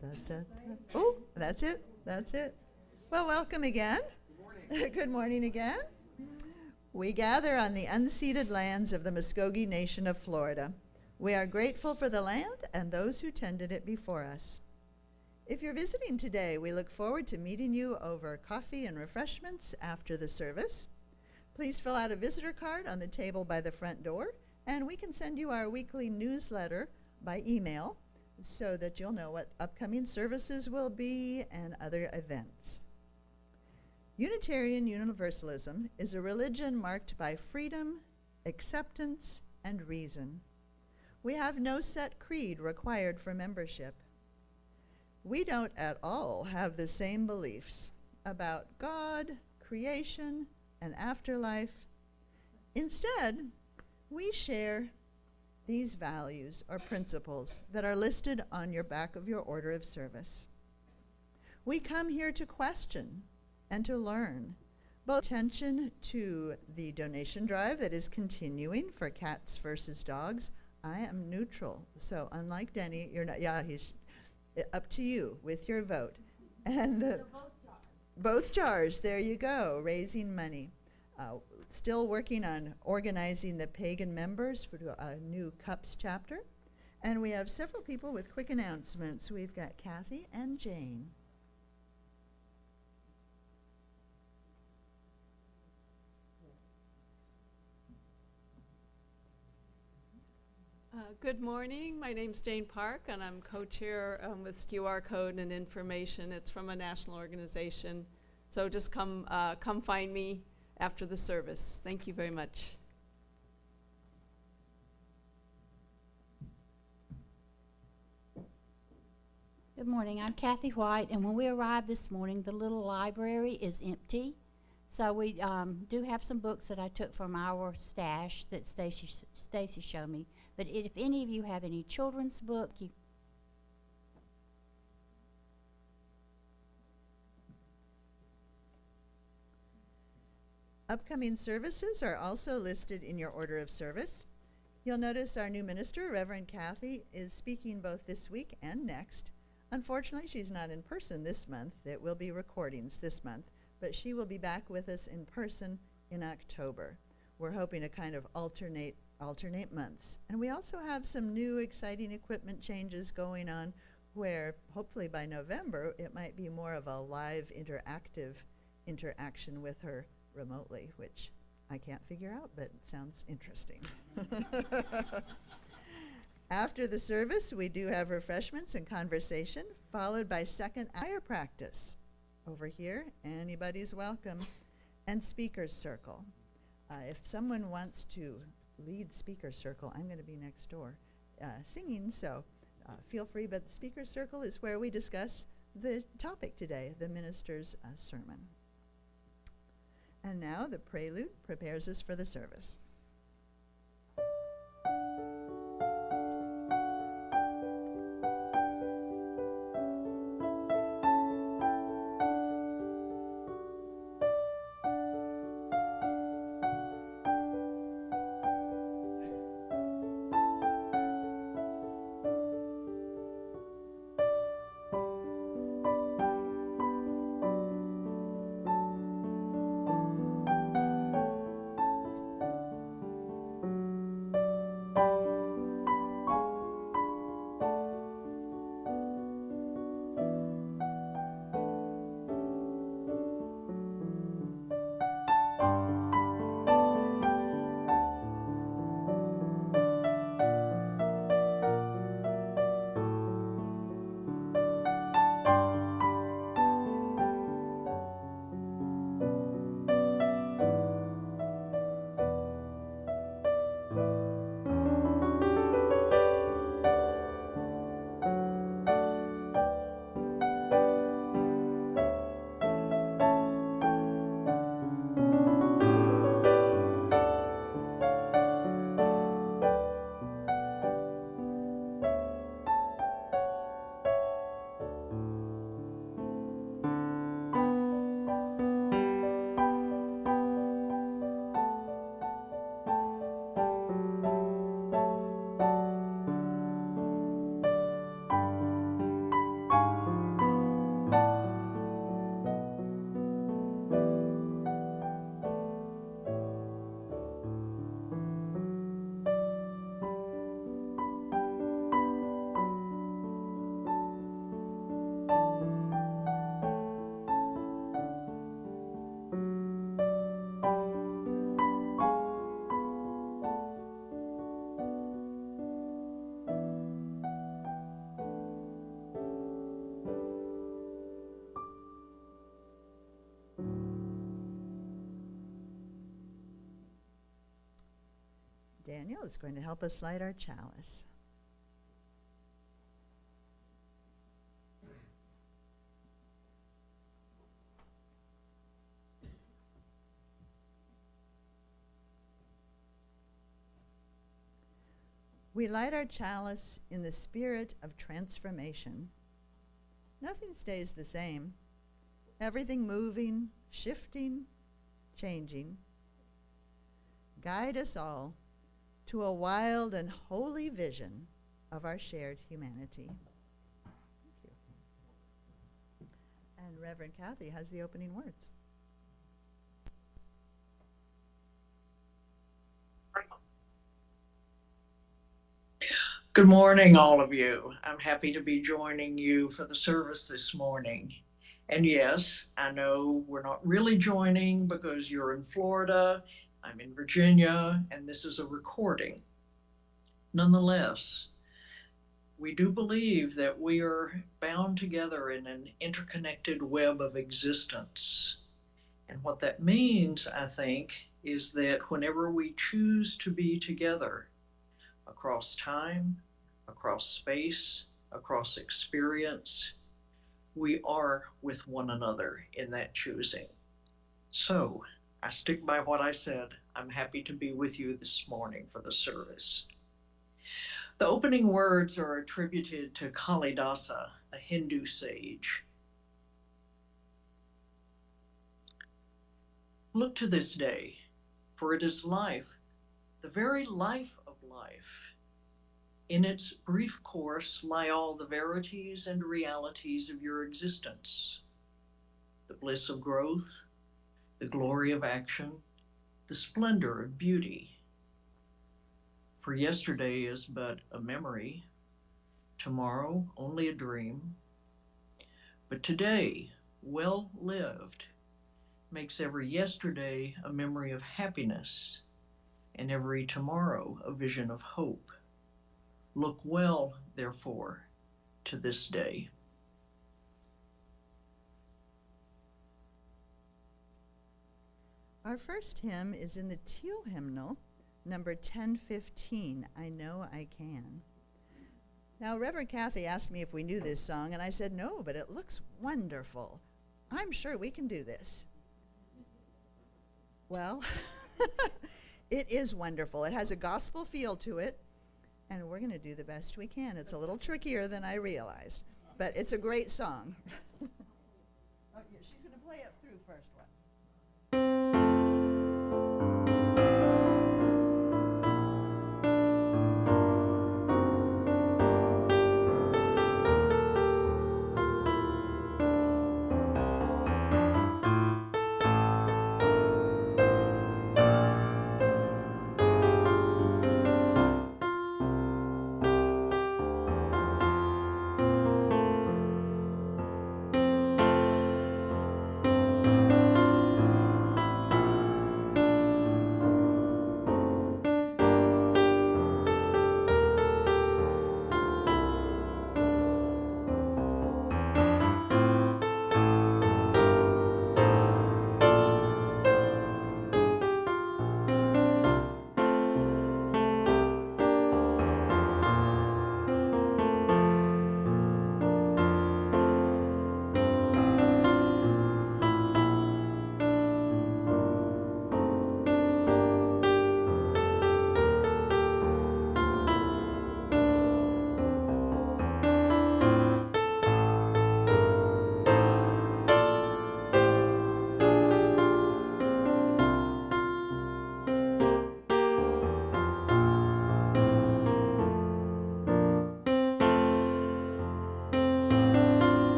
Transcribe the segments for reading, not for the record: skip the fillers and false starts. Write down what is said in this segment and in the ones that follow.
Da, da, da. Oh, that's it. That's it. Well, welcome again. Good morning. Good morning again. We gather on the unceded lands of the Muskogee Nation of Florida. We are grateful for the land and those who tended it before us. If you're visiting today, we look forward to meeting you over coffee and refreshments after the service. Please fill out a visitor card on the table by the front door, and we can send you our weekly newsletter by email so that you'll know what upcoming services will be and other events. Unitarian Universalism is a religion marked by freedom, acceptance, and reason. We have no set creed required for membership. We don't at all have the same beliefs about God, creation, and afterlife. Instead, we share these values or principles that are listed on your back of your order of service. We come here to question and to learn, both attention to the donation drive that is continuing for Cats versus Dogs. I am neutral, so unlike Denny, you're not, yeah, he's up to you with your vote. And both jars, there you go, raising money. Still working on organizing the pagan members for a new Cups chapter. And we have several people with quick announcements. We've got Kathy and Jane. Good morning. My name's Jane Park, and I'm co-chair with QR Code and Information. It's from a national organization. So just come find me after the service. Thank you very much. Good morning. I'm Kathy White, and when we arrived this morning, the little library is empty. So we do have some books that I took from our stash that Stacy showed me. But if any of you have any children's book, Upcoming services are also listed in your order of service. You'll notice our new minister, Reverend Kathy, is speaking both this week and next. Unfortunately, she's not in person this month. It will be recordings this month, but she will be back with us in person in October. We're hoping to kind of alternate months. And we also have some new exciting equipment changes going on where hopefully by November it might be more of a live interactive interaction with her remotely, which I can't figure out, but it sounds interesting. After the service, we do have refreshments and conversation, followed by second choir practice. Over here, anybody's welcome, and speaker's circle. If someone wants to lead speaker circle, I'm going to be next door singing, so feel free, but the speaker circle is where we discuss the topic today, the minister's sermon. And now the prelude prepares us for the service. Daniel is going to help us light our chalice. We light our chalice in the spirit of transformation. Nothing stays the same. Everything moving, shifting, changing. Guide us all to a wild and holy vision of our shared humanity. Thank you. And Reverend Kathy has the opening words. Good morning, all of you. I'm happy to be joining you for the service this morning. And yes, I know we're not really joining because you're in Florida, I'm in Virginia, and this is a recording. Nonetheless, we do believe that we are bound together in an interconnected web of existence. And what that means, I think, is that whenever we choose to be together, across time, across space, across experience, we are with one another in that choosing. So I stick by what I said. I'm happy to be with you this morning for the service. The opening words are attributed to Kalidasa, a Hindu sage. Look to this day, for it is life, the very life of life. In its brief course lie all the verities and realities of your existence. The bliss of growth, the glory of action, the splendor of beauty. For yesterday is but a memory, tomorrow only a dream. But today, well lived, makes every yesterday a memory of happiness, and every tomorrow a vision of hope. Look well, therefore, to this day. Our first hymn is in the Teal Hymnal, number 1015, I Know I Can. Now, Reverend Kathy asked me if we knew this song, and I said no, but it looks wonderful. I'm sure we can do this. Well, it is wonderful. It has a gospel feel to it, and we're going to do the best we can. It's a little trickier than I realized, but it's a great song. Oh, yeah, she's going to play it through first one.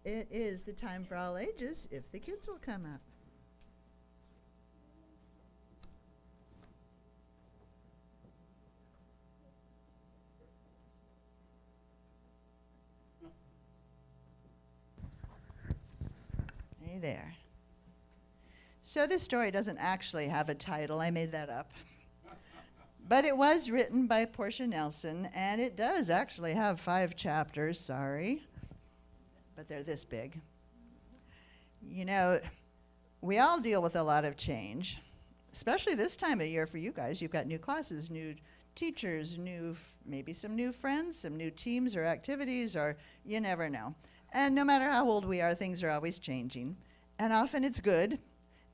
It is the time for all ages if the kids will come up. Hey there. So this story doesn't actually have a title. I made that up. But it was written by Portia Nelson, and it does actually have 5 chapters, sorry. But they're this big. You know, we all deal with a lot of change, especially this time of year for you guys. You've got new classes, new teachers, maybe some new friends, some new teams or activities, or you never know. And no matter how old we are, things are always changing. And often it's good,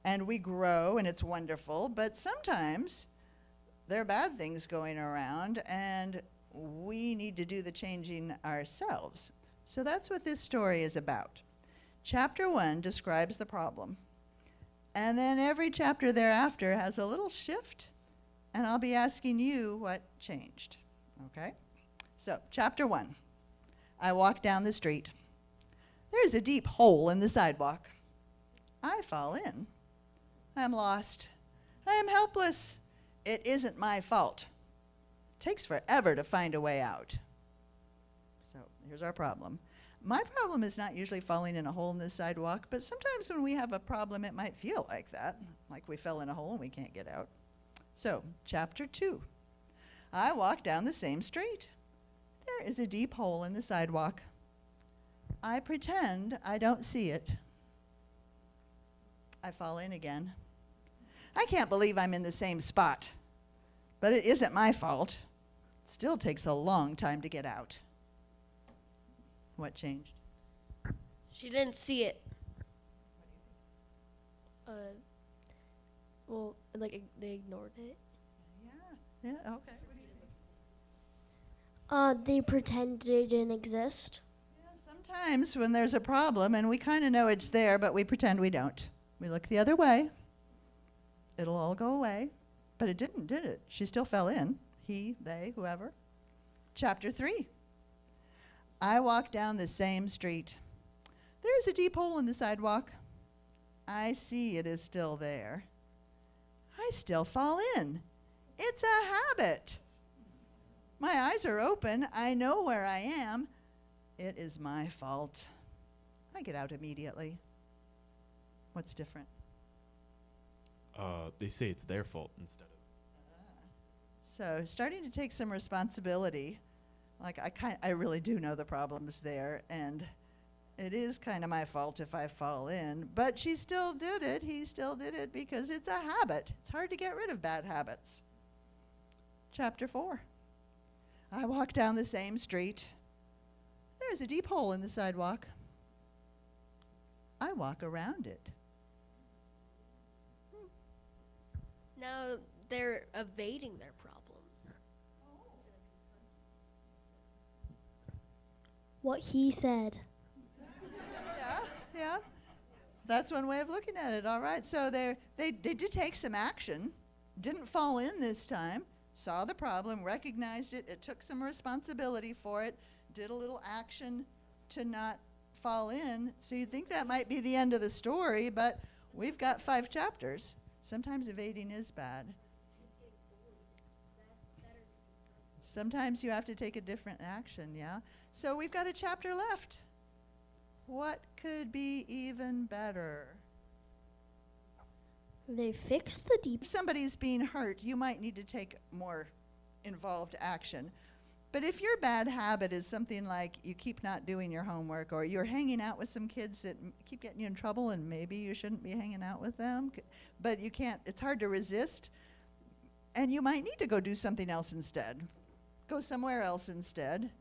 and we grow, and it's wonderful, but sometimes there are bad things going around, and we need to do the changing ourselves. So that's what this story is about. Chapter 1 describes the problem, and then every chapter thereafter has a little shift, and I'll be asking you what changed, okay? So, chapter 1, I walk down the street. There's a deep hole in the sidewalk. I fall in. I'm lost. I am helpless. It isn't my fault. It takes forever to find a way out. So here's our problem. My problem is not usually falling in a hole in the sidewalk, but sometimes when we have a problem, it might feel like that, like we fell in a hole and we can't get out. So, chapter 2. I walk down the same street. There is a deep hole in the sidewalk. I pretend I don't see it. I fall in again. I can't believe I'm in the same spot, but it isn't my fault. It still takes a long time to get out. What changed? She didn't see it. Well, like they ignored it. Yeah, okay. They pretend they didn't exist. Yeah, sometimes when there's a problem and we kind of know it's there, but we pretend we don't. We look the other way. It'll all go away. But it didn't, did it? She still fell in. He, they, whoever. Chapter 3. I walk down the same street. There's a deep hole in the sidewalk. I see it is still there. I still fall in. It's a habit. My eyes are open. I know where I am. It is my fault. I get out immediately. What's different? They say it's their fault instead of. So starting to take some responsibility. Like I really do know the problem's there, and it is kind of my fault if I fall in. But she still did it. He still did it because it's a habit. It's hard to get rid of bad habits. Chapter 4. I walk down the same street. There's a deep hole in the sidewalk. I walk around it. Now they're evading their problems. What he said. Yeah. That's one way of looking at it. All right. So they did take some action, didn't fall in this time, saw the problem, recognized it, it took some responsibility for it, did a little action to not fall in. So you'd think that might be the end of the story, but we've got 5 chapters. Sometimes evading is bad. Sometimes you have to take a different action, yeah? So we've got a chapter left. What could be even better? They fixed the deep. If somebody's being hurt, you might need to take more involved action. But if your bad habit is something like you keep not doing your homework, or you're hanging out with some kids that keep getting you in trouble and maybe you shouldn't be hanging out with them, but you can't, it's hard to resist, and you might need to go do something else instead. Go somewhere else instead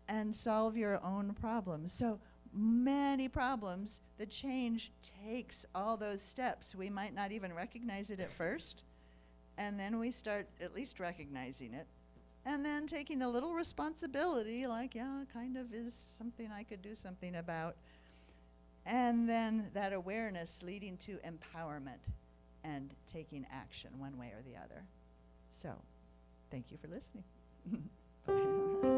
and solve your own problems. So many problems, the change takes all those steps. We might not even recognize it at first, and then we start at least recognizing it, and then taking a little responsibility, like, yeah, kind of is something I could do something about, and then that awareness leading to empowerment and taking action one way or the other. So, thank you for listening. Bye.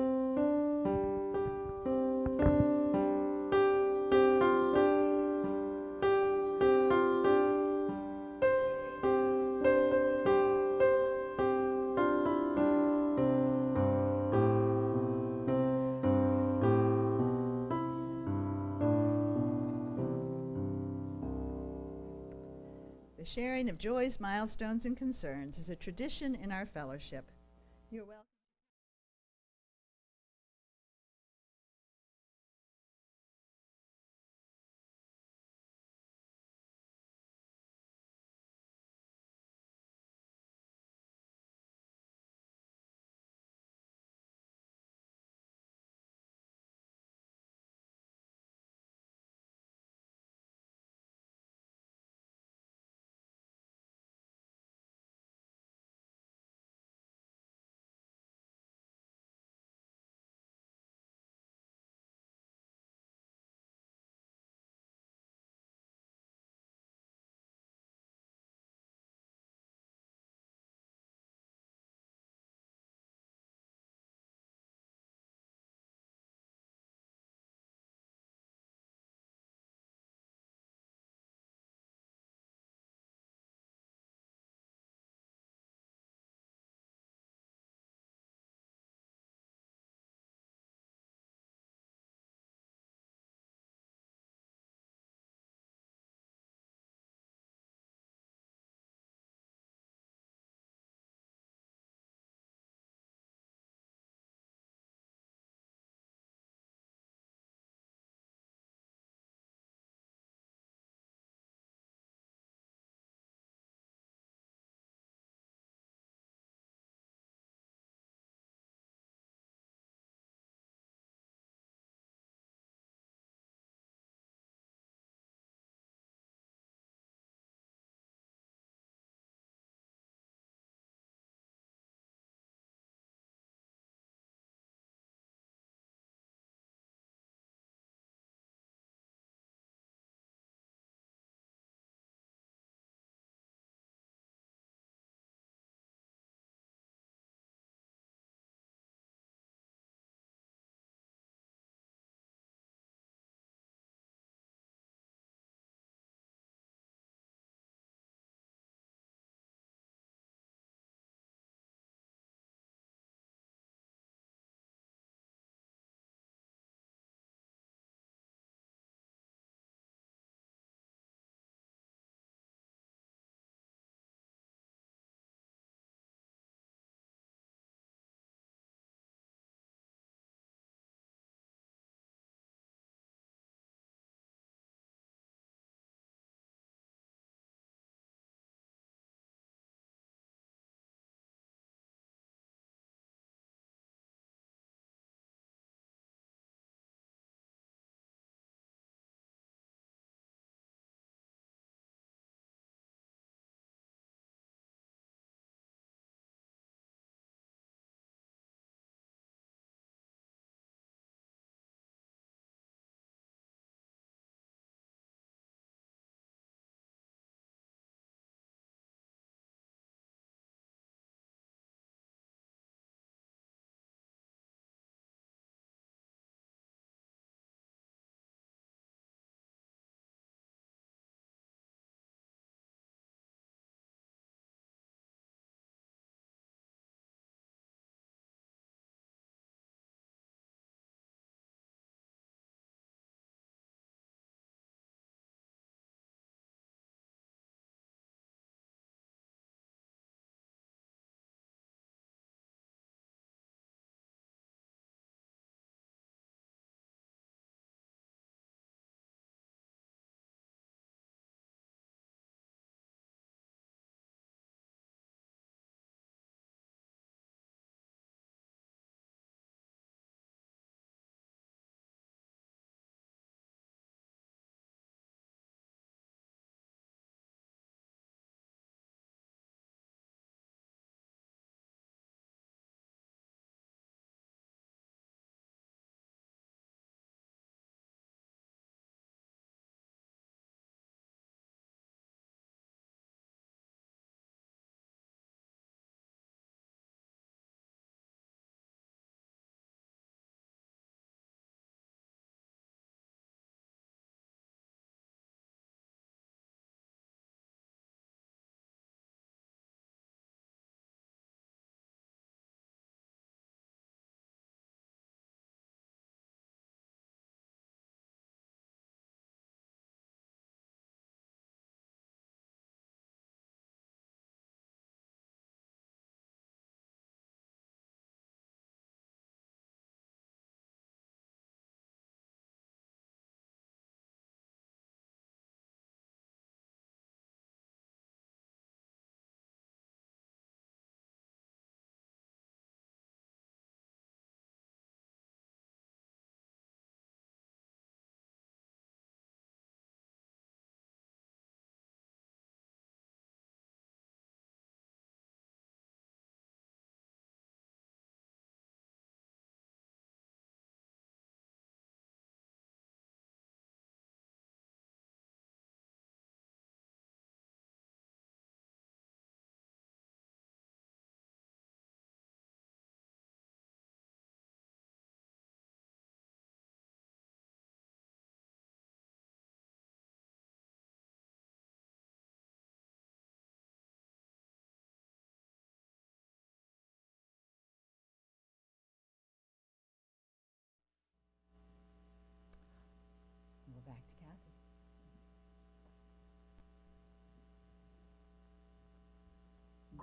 sharing of joys, milestones, and concerns is a tradition in our fellowship. You're welcome.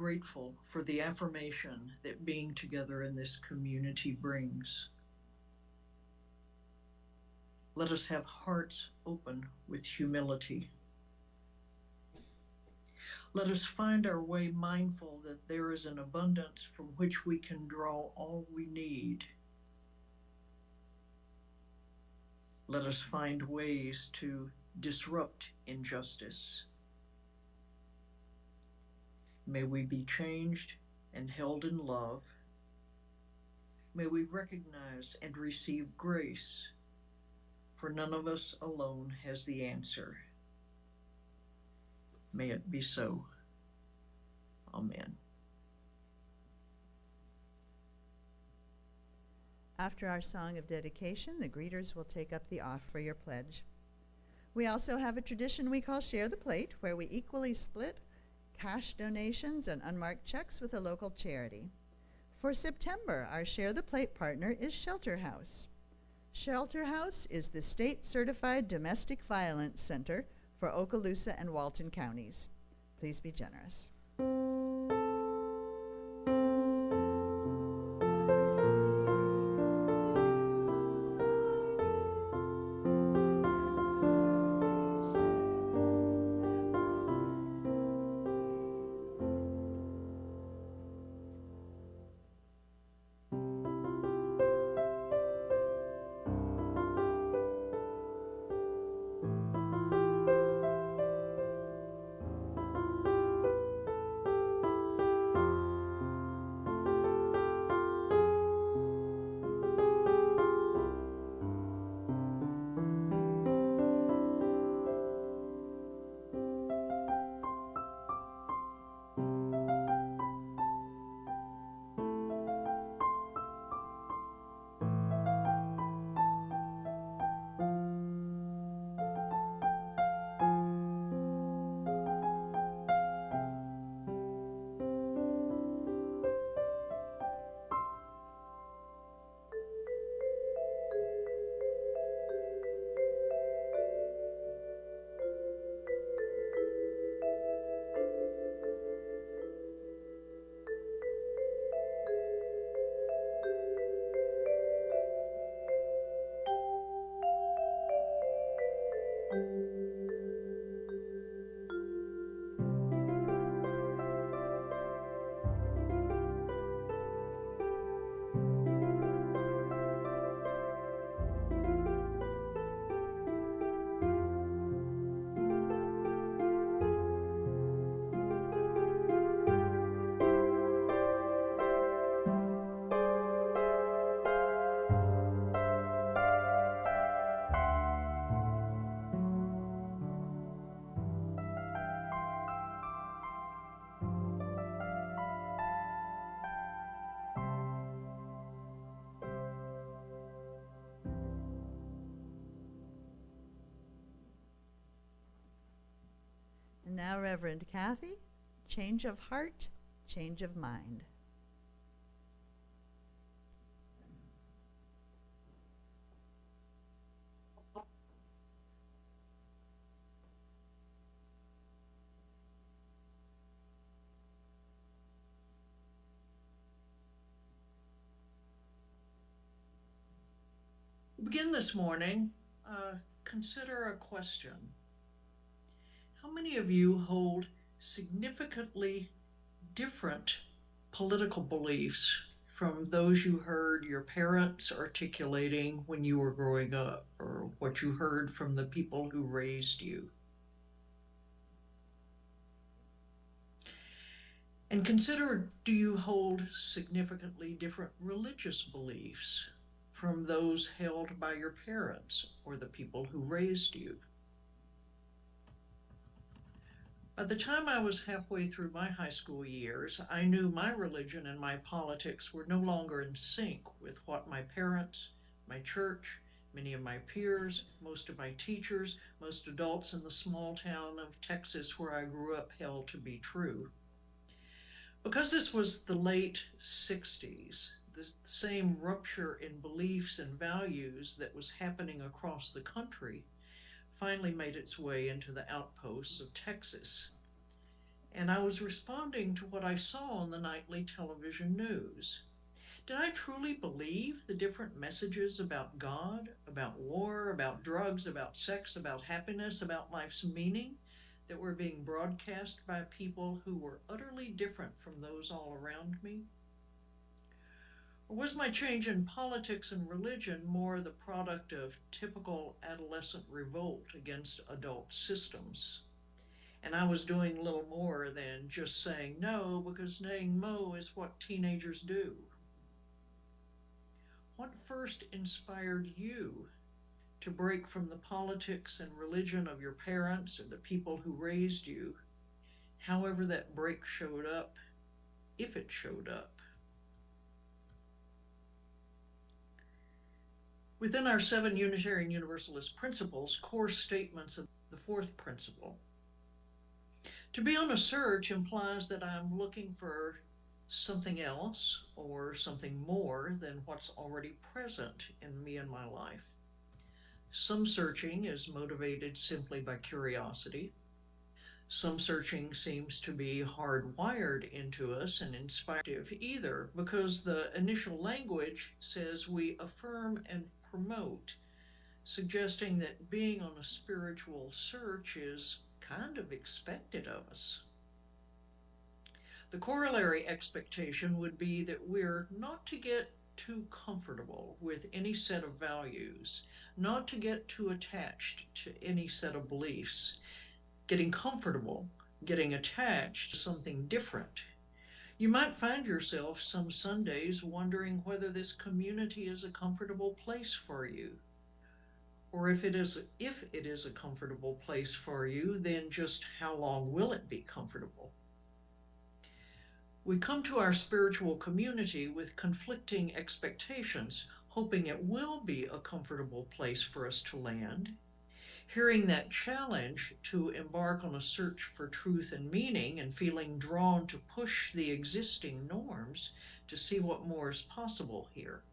grateful for the affirmation that being together in this community brings. Let us have hearts open with humility. Let us find our way mindful that there is an abundance from which we can draw all we need. Let us find ways to disrupt injustice. May we be changed and held in love. May we recognize and receive grace, for none of us alone has the answer. May it be so. Amen. After our song of dedication, the greeters will take up the off for your pledge. We also have a tradition we call Share the Plate, where we equally split cash donations and unmarked checks with a local charity. For September, our Share the Plate partner is Shelter House. Shelter House is the state-certified domestic violence center for Okaloosa and Walton counties. Please be generous. And now, Reverend Kathy, change of heart, change of mind. To begin this morning, consider a question. How many of you hold significantly different political beliefs from those you heard your parents articulating when you were growing up, or what you heard from the people who raised you? And consider, do you hold significantly different religious beliefs from those held by your parents or the people who raised you? By the time I was halfway through my high school years, I knew my religion and my politics were no longer in sync with what my parents, my church, many of my peers, most of my teachers, most adults in the small town of Texas where I grew up held to be true. Because this was the late 60s, the same rupture in beliefs and values that was happening across the country finally made its way into the outposts of Texas. and I was responding to what I saw on the nightly television news. Did I truly believe the different messages about God, about war, about drugs, about sex, about happiness, about life's meaning that were being broadcast by people who were utterly different from those all around me? Or was my change in politics and religion more the product of typical adolescent revolt against adult systems? And I was doing little more than just saying no, because saying no is what teenagers do. What first inspired you to break from the politics and religion of your parents or the people who raised you, however that break showed up, if it showed up? Within our 7 Unitarian Universalist principles, core statements of the 4th principle. To be on a search implies that I'm looking for something else or something more than what's already present in me and my life. Some searching is motivated simply by curiosity. Some searching seems to be hardwired into us and inspired either because the initial language says we affirm and promote, suggesting that being on a spiritual search is kind of expected of us. The corollary expectation would be that we're not to get too comfortable with any set of values, not to get too attached to any set of beliefs. Getting comfortable, getting attached to something different. You might find yourself some Sundays wondering whether this community is a comfortable place for you. Or if it is a comfortable place for you, then just how long will it be comfortable? We come to our spiritual community with conflicting expectations, hoping it will be a comfortable place for us to land. Hearing that challenge to embark on a search for truth and meaning and feeling drawn to push the existing norms to see what more is possible here.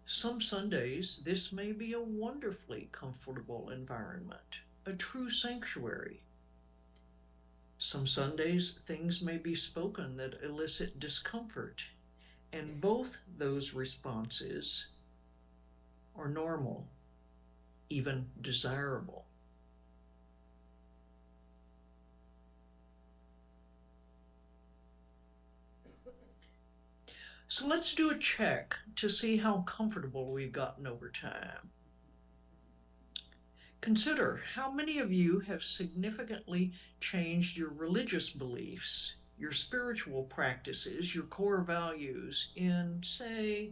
Some Sundays, this may be a wonderfully comfortable environment, a true sanctuary. Some Sundays, things may be spoken that elicit discomfort, and both those responses are normal, even desirable. So let's do a check to see how comfortable we've gotten over time. Consider how many of you have significantly changed your religious beliefs, your spiritual practices, your core values in, say,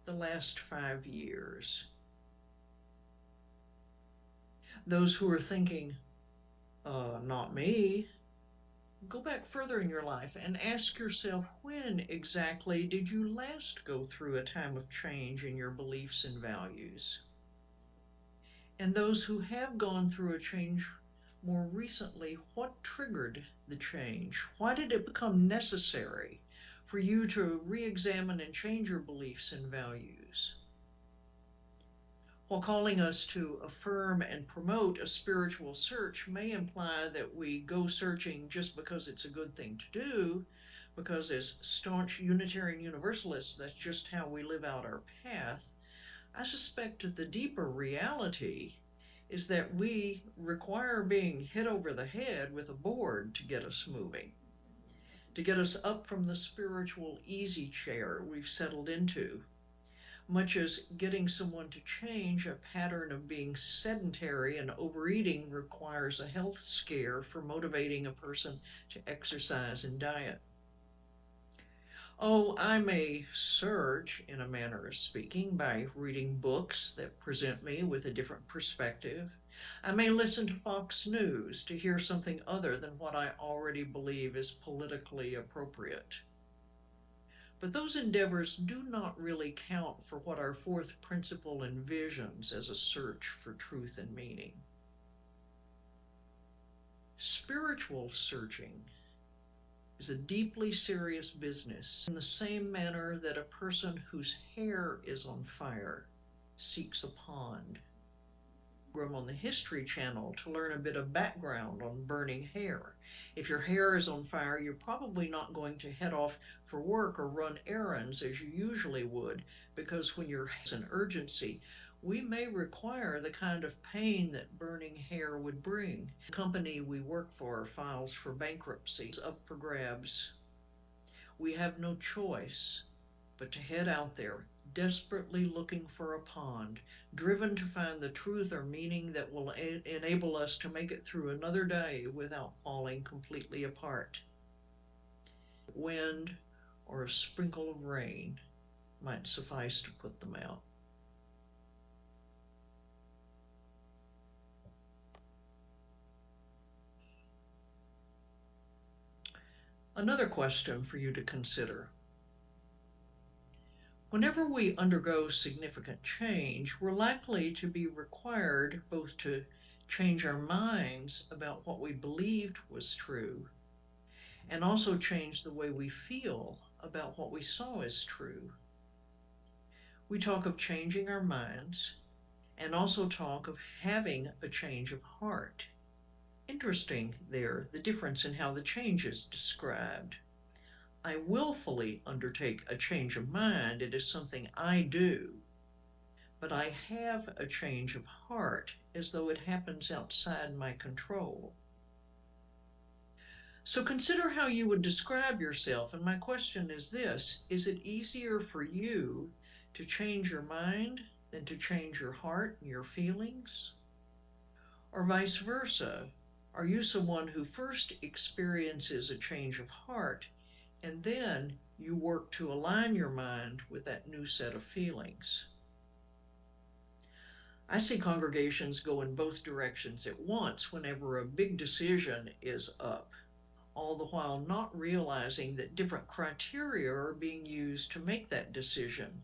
the last 5 years. Those who are thinking, not me, go back further in your life and ask yourself, when exactly did you last go through a time of change in your beliefs and values? And those who have gone through a change more recently, what triggered the change? Why did it become necessary for you to re-examine and change your beliefs and values? While calling us to affirm and promote a spiritual search may imply that we go searching just because it's a good thing to do, because as staunch Unitarian Universalists, that's just how we live out our path, I suspect that the deeper reality is that we require being hit over the head with a board to get us moving, to get us up from the spiritual easy chair we've settled into, much as getting someone to change a pattern of being sedentary and overeating requires a health scare for motivating a person to exercise and diet. Oh, I may surge, in a manner of speaking, by reading books that present me with a different perspective. I may listen to Fox News to hear something other than what I already believe is politically appropriate. But those endeavors do not really count for what our 4th principle envisions as a search for truth and meaning. Spiritual searching is a deeply serious business in the same manner that a person whose hair is on fire seeks a pond. program on the History Channel to learn a bit of background on burning hair. If your hair is on fire, you're probably not going to head off for work or run errands as you usually would, because when your hair is an urgency, we may require the kind of pain that burning hair would bring. The company we work for files for bankruptcy. It's up for grabs. We have no choice but to head out there, desperately looking for a pond, driven to find the truth or meaning that will enable us to make it through another day without falling completely apart. Wind or a sprinkle of rain might suffice to put them out. Another question for you to consider. Whenever we undergo significant change, we're likely to be required both to change our minds about what we believed was true, and also change the way we feel about what we saw as true. We talk of changing our minds, and also talk of having a change of heart. Interesting there, the difference in how the change is described. I willfully undertake a change of mind. It is something I do. But I have a change of heart as though it happens outside my control. So consider how you would describe yourself. And my question is this: is it easier for you to change your mind than to change your heart and your feelings? Or vice versa? Are you someone who first experiences a change of heart, and then you work to align your mind with that new set of feelings? I see congregations go in both directions at once whenever a big decision is up, all the while not realizing that different criteria are being used to make that decision,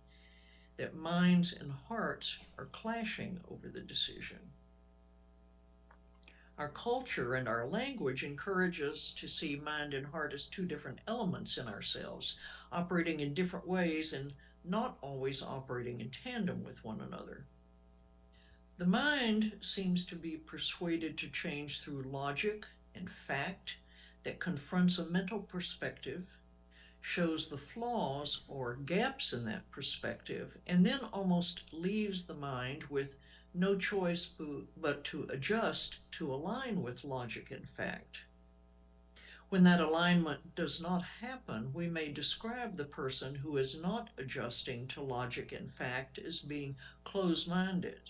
that minds and hearts are clashing over the decision. Our culture and our language encourage us to see mind and heart as two different elements in ourselves, operating in different ways and not always operating in tandem with one another. The mind seems to be persuaded to change through logic and fact that confronts a mental perspective, shows the flaws or gaps in that perspective, and then almost leaves the mind with no choice but to adjust to align with logic and fact. When that alignment does not happen, we may describe the person who is not adjusting to logic and fact as being closed-minded,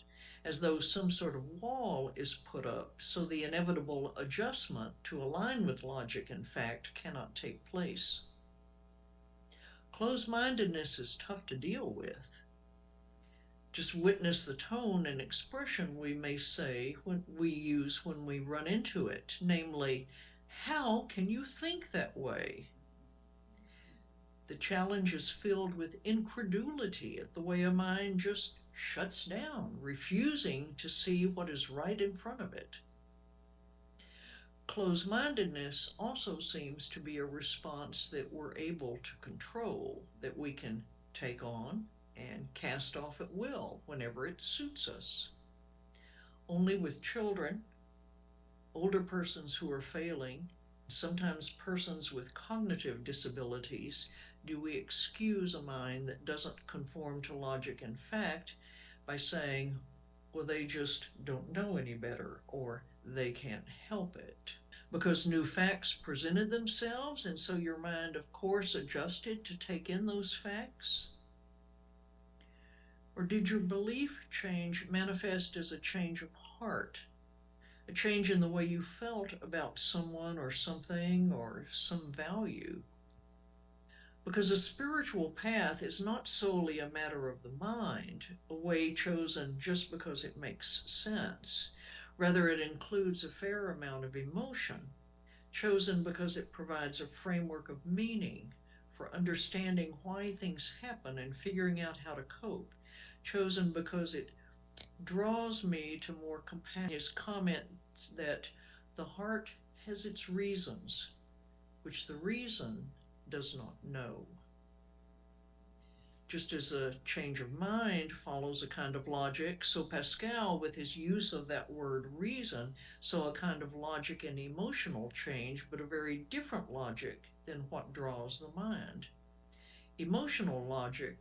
as though some sort of wall is put up so the inevitable adjustment to align with logic and fact cannot take place. Closed-mindedness is tough to deal with. Just witness the tone and expression we may say when we use when we run into it, namely, "How can you think that way?" The challenge is filled with incredulity at the way a mind just shuts down, refusing to see what is right in front of it. Closed-mindedness also seems to be a response that we're able to control, that we can take on and cast off at will whenever it suits us. Only with children, older persons who are failing, sometimes persons with cognitive disabilities, do we excuse a mind that doesn't conform to logic and fact by saying, well, they just don't know any better, or they can't help it. Because new facts presented themselves, and so your mind, of course, adjusted to take in those facts? Or did your belief change manifest as a change of heart, a change in the way you felt about someone or something or some value? Because a spiritual path is not solely a matter of the mind, a way chosen just because it makes sense. Rather, it includes a fair amount of emotion, chosen because it provides a framework of meaning for understanding why things happen and figuring out how to cope, chosen because it draws me to more compassion. His comments that the heart has its reasons, which the reason does not know. Just as a change of mind follows a kind of logic, so Pascal, with his use of that word reason, saw a kind of logic and emotional change, but a very different logic than what draws the mind. Emotional logic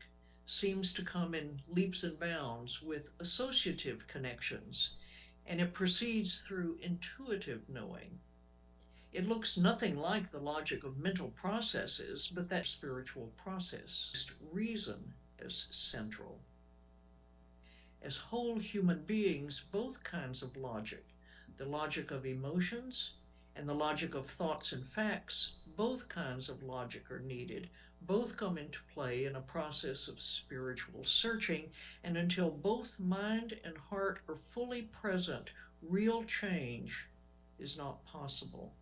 seems to come in leaps and bounds with associative connections, and it proceeds through intuitive knowing. It looks nothing like the logic of mental processes, but that spiritual process, reason as central. As whole human beings, both kinds of logic, the logic of emotions and the logic of thoughts and facts, both kinds of logic are needed. Both come into play in a process of spiritual searching, and until both mind and heart are fully present, real change is not possible.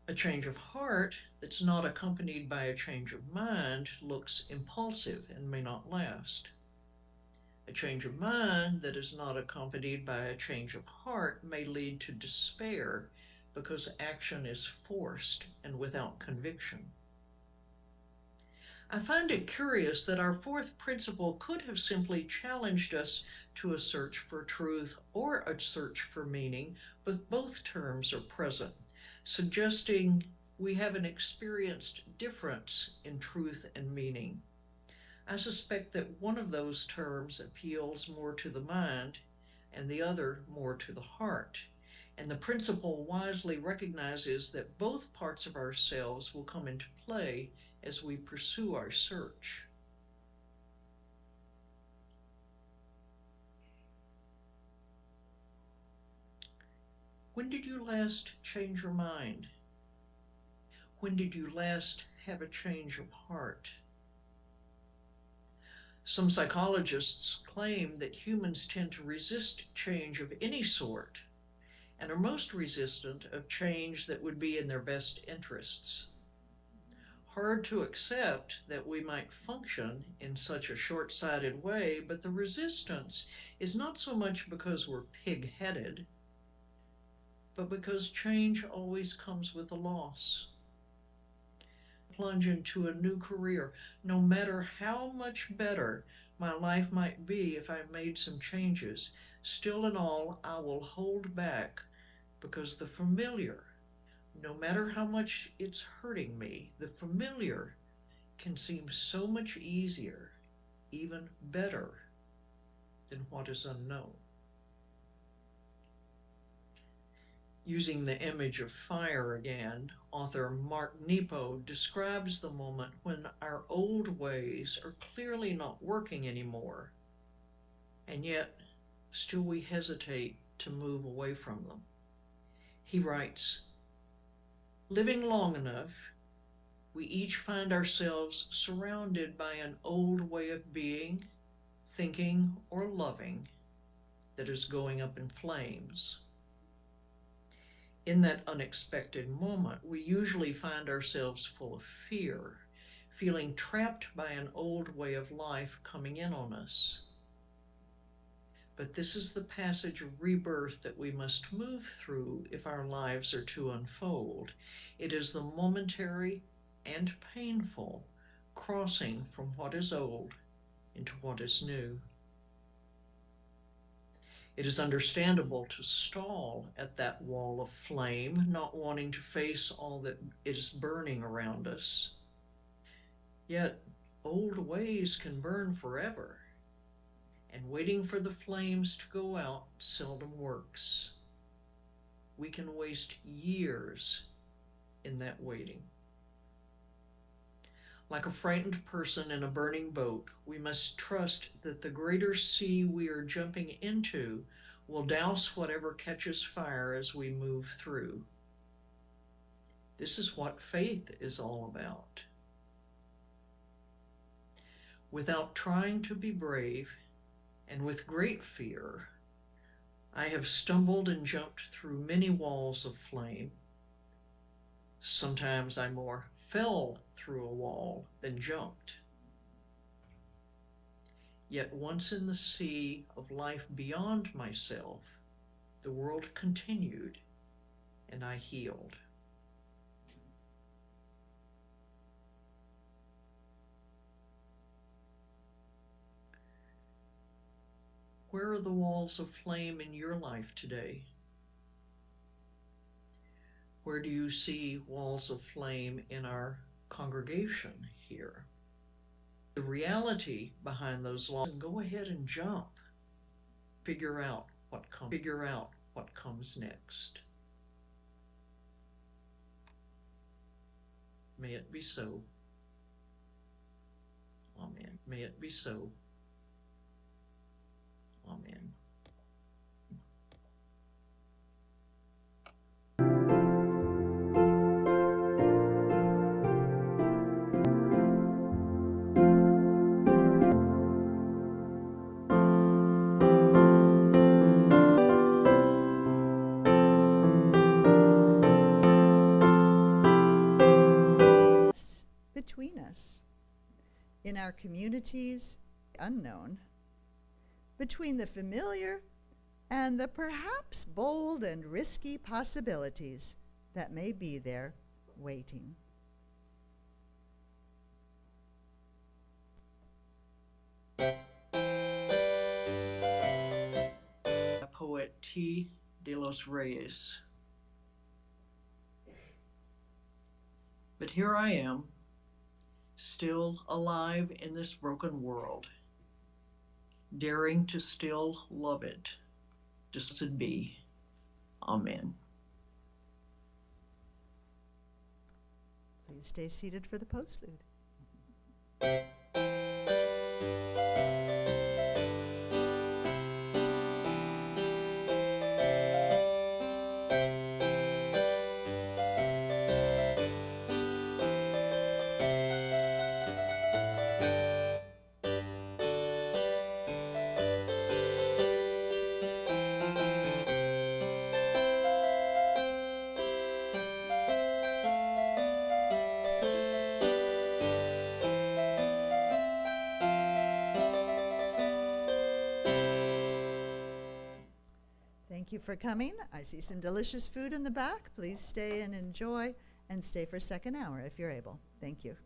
A change of heart that's not accompanied by a change of mind looks impulsive and may not last. A change of mind that is not accompanied by a change of heart may lead to despair because action is forced and without conviction. I find it curious that our fourth principle could have simply challenged us to a search for truth or a search for meaning, but both terms are present, suggesting we have an experienced difference in truth and meaning. I suspect that one of those terms appeals more to the mind and the other more to the heart. And the principle wisely recognizes that both parts of ourselves will come into play as we pursue our search. When did you last change your mind? When did you last have a change of heart? Some psychologists claim that humans tend to resist change of any sort and are most resistant of change that would be in their best interests. Hard to accept that we might function in such a short-sighted way, but the resistance is not so much because we're pig-headed, but because change always comes with a loss. Plunge into a new career, no matter how much better my life might be if I made some changes, still in all, I will hold back because the familiar, no matter how much it's hurting me, the familiar can seem so much easier, even better than what is unknown. Using the image of fire again, author Mark Nepo describes the moment when our old ways are clearly not working anymore, and yet still we hesitate to move away from them. He writes, "Living long enough, we each find ourselves surrounded by an old way of being, thinking, or loving that is going up in flames. In that unexpected moment, we usually find ourselves full of fear, feeling trapped by an old way of life coming in on us. But this is the passage of rebirth that we must move through if our lives are to unfold. It is the momentary and painful crossing from what is old into what is new. It is understandable to stall at that wall of flame, not wanting to face all that is burning around us. Yet, old ways can burn forever, and waiting for the flames to go out seldom works. We can waste years in that waiting. Like a frightened person in a burning boat, we must trust that the greater sea we are jumping into will douse whatever catches fire as we move through. This is what faith is all about. Without trying to be brave, and with great fear, I have stumbled and jumped through many walls of flame. Sometimes I more fell through a wall than jumped. Yet once in the sea of life beyond myself, the world continued and I healed." Where are the walls of flame in your life today? Where do you see walls of flame in our congregation here? The reality behind those walls, and go ahead and jump. Figure out what comes next. May it be so. Amen. May it be so. Amen. Between us, in our communities, unknown, between the familiar and the perhaps bold and risky possibilities that may be there waiting. Poet T. de los Reyes. But here I am, still alive in this broken world, daring to still love it, just as it be. Amen. Please stay seated for the postlude. Thank you for coming. I see some delicious food in the back. Please stay and enjoy, and stay for second hour if you're able. Thank you.